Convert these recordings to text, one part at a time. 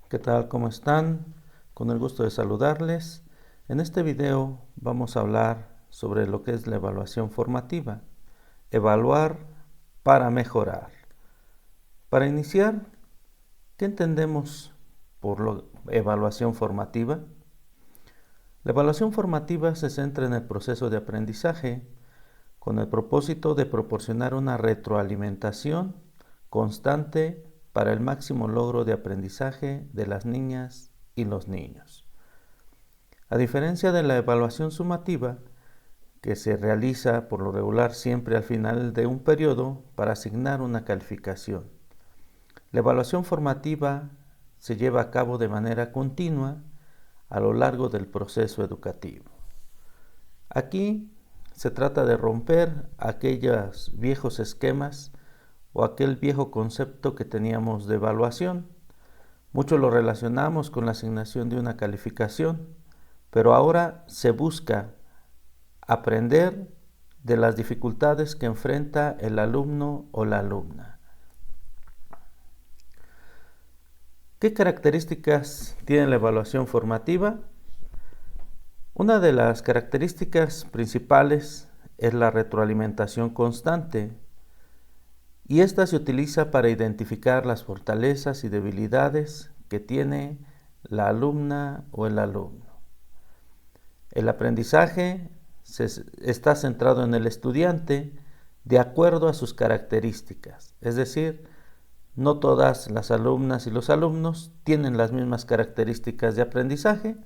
¿Qué tal? ¿Cómo están? Con el gusto de saludarles. En este video vamos a hablar sobre lo que es la evaluación formativa. Evaluar para mejorar. Para iniciar, ¿qué entendemos por evaluación formativa? La evaluación formativa se centra en el proceso de aprendizaje con el propósito de proporcionar una retroalimentación constante para el máximo logro de aprendizaje de las niñas y los niños. A diferencia de la evaluación sumativa, que se realiza por lo regular siempre al final de un periodo para asignar una calificación, la evaluación formativa se lleva a cabo de manera continua a lo largo del proceso educativo. Aquí se trata de romper aquellos viejos esquemas o aquel viejo concepto que teníamos de evaluación. Mucho lo relacionamos con la asignación de una calificación, pero ahora se busca aprender de las dificultades que enfrenta el alumno o la alumna. ¿Qué características tiene la evaluación formativa? Una de las características principales es la retroalimentación constante, y esta se utiliza para identificar las fortalezas y debilidades que tiene la alumna o el alumno. El aprendizaje está centrado en el estudiante de acuerdo a sus características, es decir, no todas las alumnas y los alumnos tienen las mismas características de aprendizaje,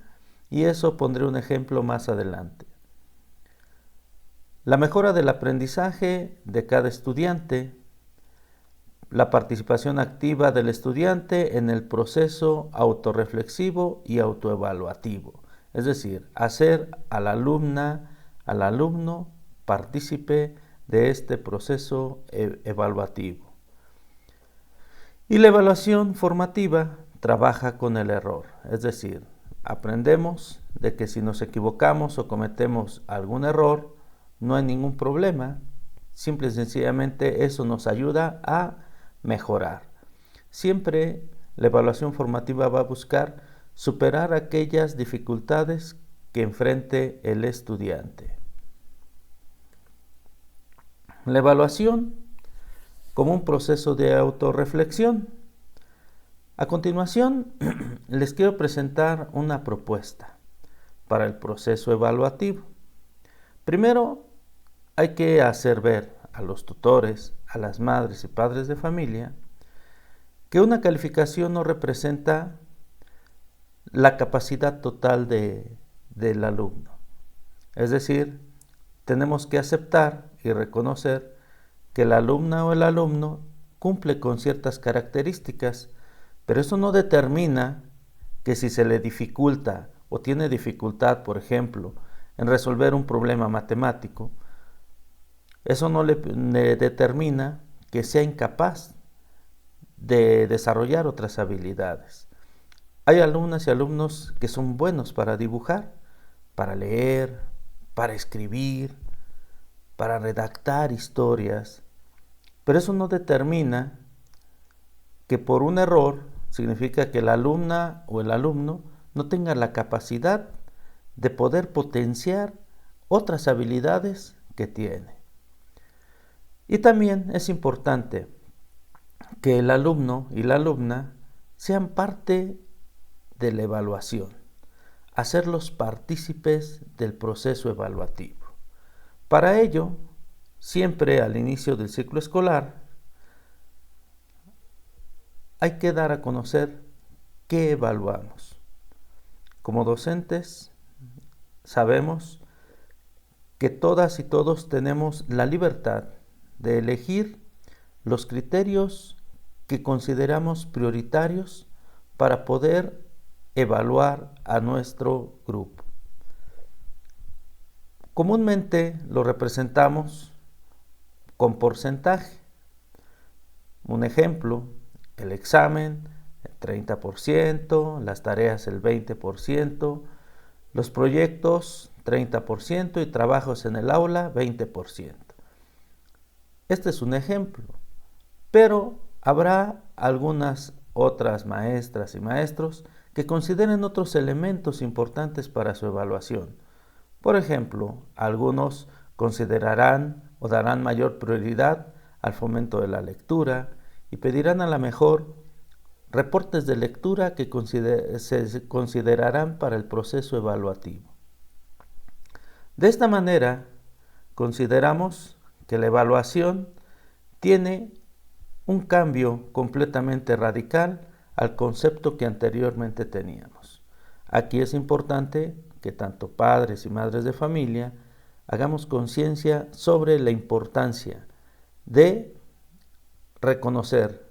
y eso pondré un ejemplo más adelante. La mejora del aprendizaje de cada estudiante, la participación activa del estudiante en el proceso autorreflexivo y autoevaluativo, es decir, hacer a la alumna, al alumno partícipe de este proceso evaluativo. Y la evaluación formativa trabaja con el error, es decir, aprendemos de que si nos equivocamos o cometemos algún error, no hay ningún problema, simple y sencillamente eso nos ayuda a mejorar. Siempre la evaluación formativa va a buscar superar aquellas dificultades que enfrente el estudiante. La evaluación como un proceso de autorreflexión. A continuación, les quiero presentar una propuesta para el proceso evaluativo. Primero, hay que hacer ver a los tutores, a las madres y padres de familia, que una calificación no representa la capacidad total del alumno. Es decir, tenemos que aceptar y reconocer que la alumna o el alumno cumple con ciertas características, pero eso no determina que si se le dificulta o tiene dificultad, por ejemplo, en resolver un problema matemático, eso no le determina que sea incapaz de desarrollar otras habilidades. Hay alumnas y alumnos que son buenos para dibujar, para leer, para escribir, para redactar historias, pero eso no determina que por un error significa que la alumna o el alumno no tenga la capacidad de poder potenciar otras habilidades que tiene. Y también es importante que el alumno y la alumna sean parte de la evaluación, hacerlos partícipes del proceso evaluativo. Para ello, siempre al inicio del ciclo escolar, hay que dar a conocer qué evaluamos. Como docentes, sabemos que todas y todos tenemos la libertad de elegir los criterios que consideramos prioritarios para poder evaluar a nuestro grupo. Comúnmente lo representamos con porcentaje. Un ejemplo, el examen el 30%, las tareas el 20%, los proyectos 30% y trabajos en el aula 20%. Este es un ejemplo, pero habrá algunas otras maestras y maestros que consideren otros elementos importantes para su evaluación. Por ejemplo, algunos considerarán o darán mayor prioridad al fomento de la lectura y pedirán a la mejor reportes de lectura que se considerarán para el proceso evaluativo. De esta manera, consideramos que la evaluación tiene un cambio completamente radical al concepto que anteriormente teníamos. Aquí es importante que tanto padres y madres de familia hagamos conciencia sobre la importancia de reconocer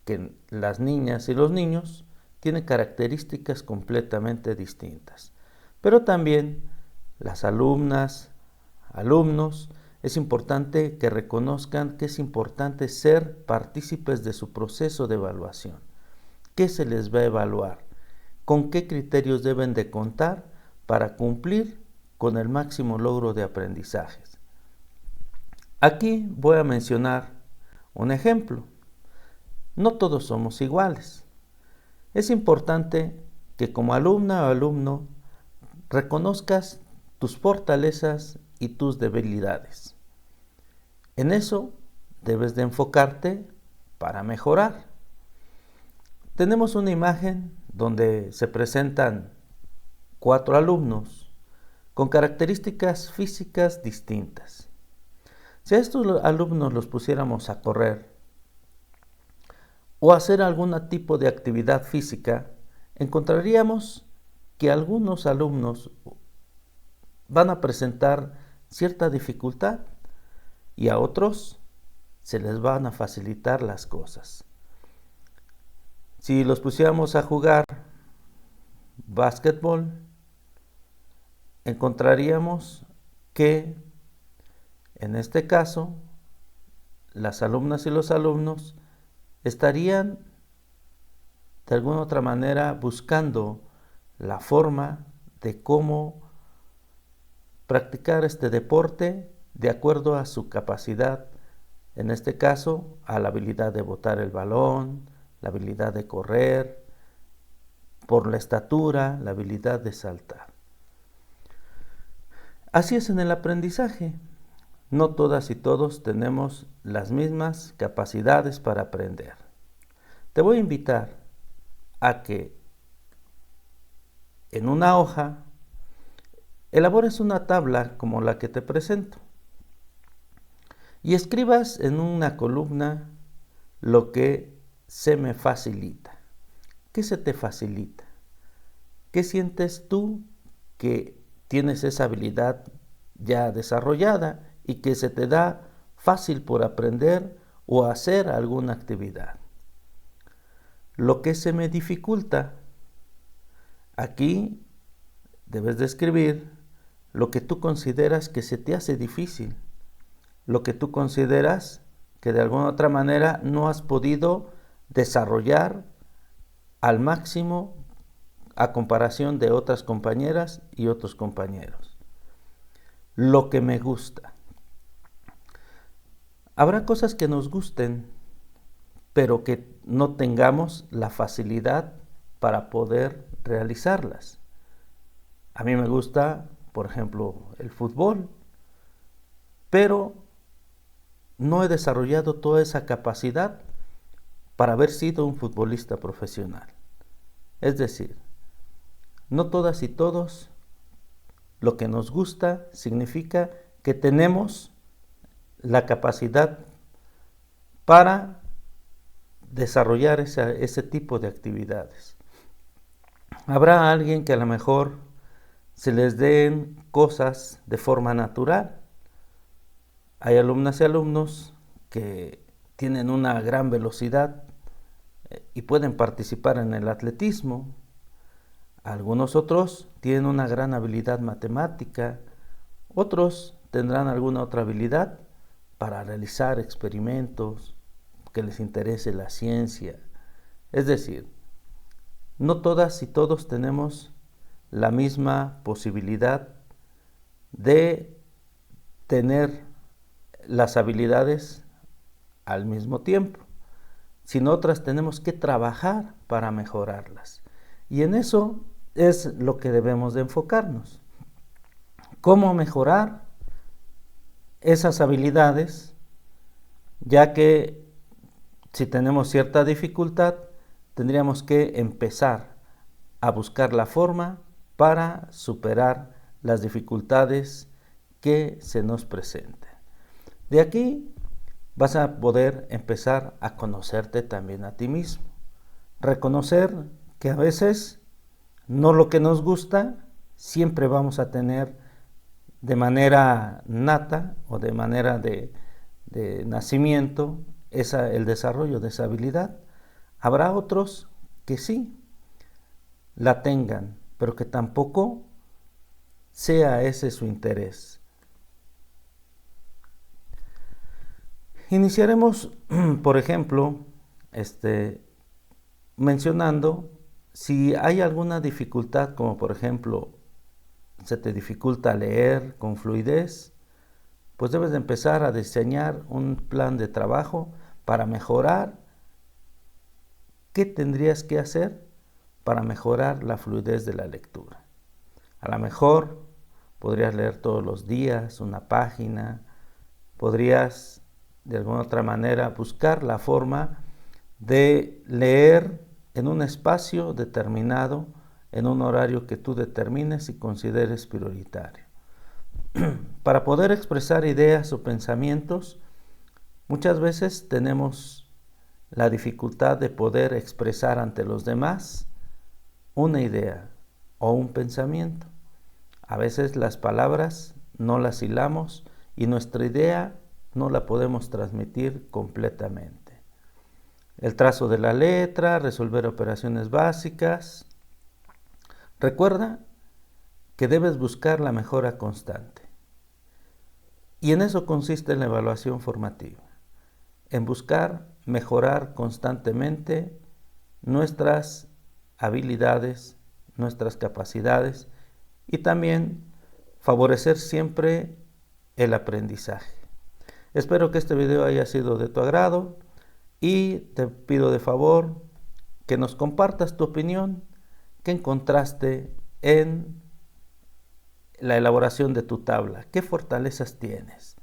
que las niñas y los niños tienen características completamente distintas. Pero también las alumnas, alumnos, es importante que reconozcan que es importante ser partícipes de su proceso de evaluación. ¿Qué se les va a evaluar? ¿Con qué criterios deben de contar para cumplir con el máximo logro de aprendizajes? Aquí voy a mencionar un ejemplo. No todos somos iguales. Es importante que como alumna o alumno reconozcas tus fortalezas y tus debilidades. En eso debes de enfocarte para mejorar. Tenemos una imagen donde se presentan 4 alumnos con características físicas distintas. Si a estos alumnos los pusiéramos a correr o a hacer algún tipo de actividad física, encontraríamos que algunos alumnos van a presentar cierta dificultad y a otros se les van a facilitar las cosas. Si los pusiéramos a jugar básquetbol, encontraríamos que en este caso las alumnas y los alumnos estarían de alguna otra manera buscando la forma de cómo practicar este deporte de acuerdo a su capacidad, en este caso a la habilidad de botar el balón, la habilidad de correr, por la estatura, la habilidad de saltar. Así es en el aprendizaje. No todas y todos tenemos las mismas capacidades para aprender. Te voy a invitar a que en una hoja elabores una tabla como la que te presento y escribas en una columna lo que se me facilita. ¿Qué se te facilita? ¿Qué sientes tú que tienes esa habilidad ya desarrollada y que se te da fácil por aprender o hacer alguna actividad? Lo que se me dificulta, aquí debes de escribir lo que tú consideras que se te hace difícil, lo que tú consideras que de alguna otra manera no has podido desarrollar al máximo a comparación de otras compañeras y otros compañeros. Lo que me gusta. Habrá cosas que nos gusten, pero que no tengamos la facilidad para poder realizarlas. A mí me gusta, por ejemplo, el fútbol, pero no he desarrollado toda esa capacidad para haber sido un futbolista profesional. Es decir, no todas y todos lo que nos gusta significa que tenemos la capacidad para desarrollar ese tipo de actividades. Habrá alguien que a lo mejor se les den cosas de forma natural. Hay alumnas y alumnos que tienen una gran velocidad y pueden participar en el atletismo. Algunos otros tienen una gran habilidad matemática, otros tendrán alguna otra habilidad para realizar experimentos, que les interese la ciencia. Es decir, no todas y todos tenemos la misma posibilidad de tener las habilidades al mismo tiempo. sino otras tenemos que trabajar para mejorarlas. Y en eso es lo que debemos de enfocarnos. ¿Cómo mejorar esas habilidades? Ya que si tenemos cierta dificultad, tendríamos que empezar a buscar la forma para superar las dificultades que se nos presenten. De aquí vas a poder empezar a conocerte también a ti mismo. Reconocer que a veces no lo que nos gusta siempre vamos a tener de manera nata o de manera de nacimiento el desarrollo de esa habilidad. Habrá otros que sí la tengan, pero que tampoco sea ese su interés. Iniciaremos, por ejemplo, mencionando si hay alguna dificultad, como por ejemplo, se te dificulta leer con fluidez, pues debes de empezar a diseñar un plan de trabajo para mejorar. ¿Qué tendrías que hacer para mejorar la fluidez de la lectura? A lo mejor podrías leer todos los días una página, podrías de alguna otra manera buscar la forma de leer en un espacio determinado, en un horario que tú determines y consideres prioritario. Para poder expresar ideas o pensamientos, muchas veces tenemos la dificultad de poder expresar ante los demás una idea o un pensamiento. A veces las palabras no las hilamos y nuestra idea no la podemos transmitir completamente. El trazo de la letra, resolver operaciones básicas. Recuerda que debes buscar la mejora constante. Y en eso consiste la evaluación formativa, en buscar mejorar constantemente nuestras habilidades, nuestras capacidades y también favorecer siempre el aprendizaje. Espero que este video haya sido de tu agrado y te pido de favor que nos compartas tu opinión, qué encontraste en la elaboración de tu tabla, qué fortalezas tienes,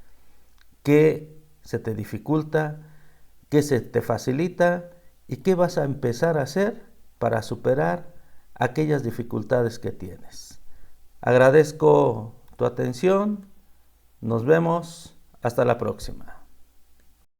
qué se te dificulta, qué se te facilita y qué vas a empezar a hacer para superar aquellas dificultades que tienes. Agradezco tu atención, nos vemos, hasta la próxima.